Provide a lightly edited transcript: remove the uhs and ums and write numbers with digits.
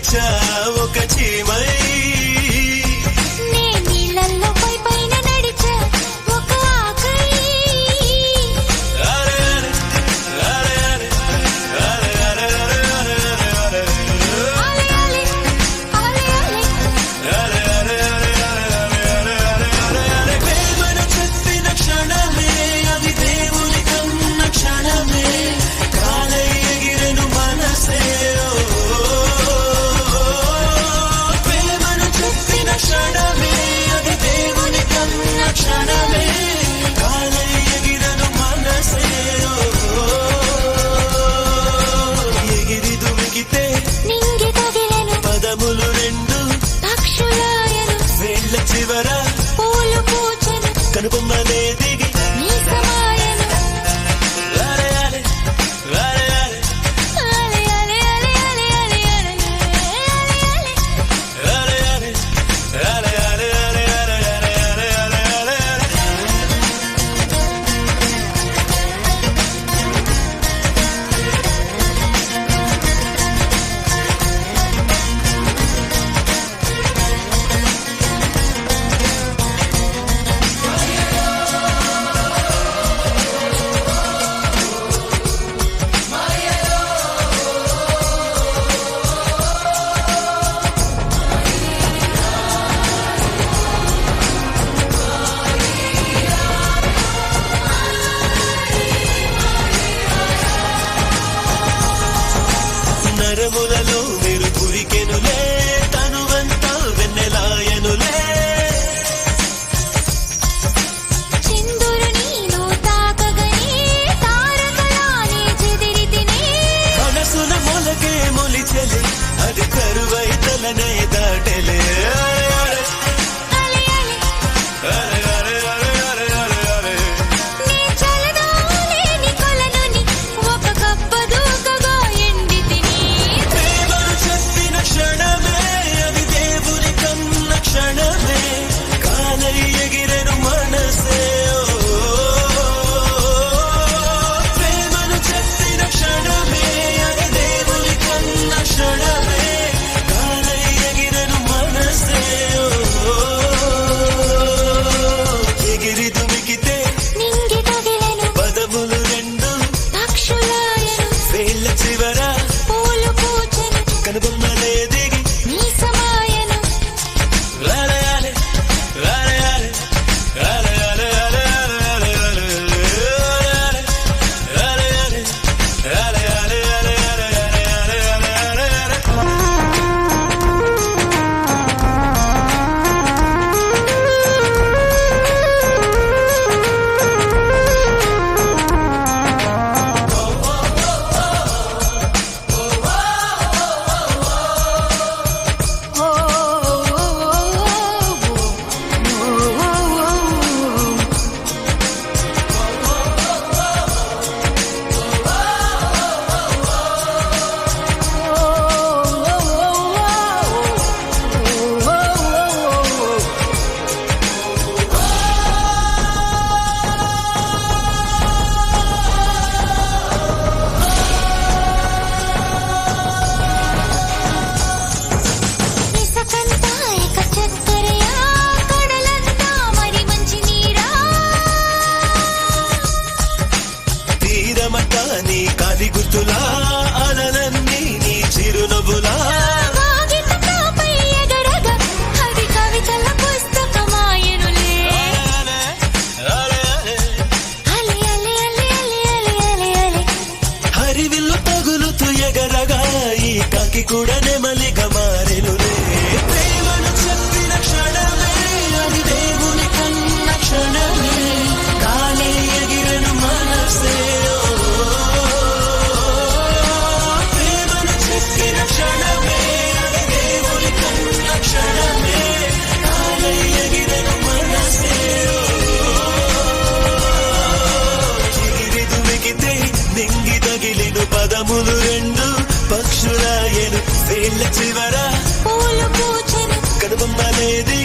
వచ్చా ఒక చీమై పదములు రెండు పక్షులాయను వేళ్ళ చివర పూలు పూచెను కనుబొమ్మలే దిగి నీ సమాయను లాలయాలే లాలయాలే లాలయాలే లాలయాలే లాలయాలే లాలయాలే నరములలో మీరు కురికెనులే తనువంతా వెన్నెలాయనులే చిందురు నీను తాకగనే తారకలానే చెదిరితినే మనసున మొలకే మొలిచెలే అది కరువై తలనే దాటెలే కనుబొమ్మలే దిగి నీ సమాయను లాలయాలే లాలయాలే లాలయాలే లాలయాలే లాలయాలే నీ కాలి గుర్తులా అలలన్నీ నీ చిరునవ్వులా అది కవితల పుస్తకమాయనులే హరివిల్లు తగులుతూ ఎగరగా ఈ కాకి కూడా నెమలిగా మారెనులే ప్రేమను చెప్పిన క్షణమే అది దేవుని కన్న క్షణమే కాలే ఎగిరెను మనసే నింగి తగిలిను పదములు రెండు పక్షులాయను వేళ్ళ చివర పూలు పూచెను కనుబొమ్మలేది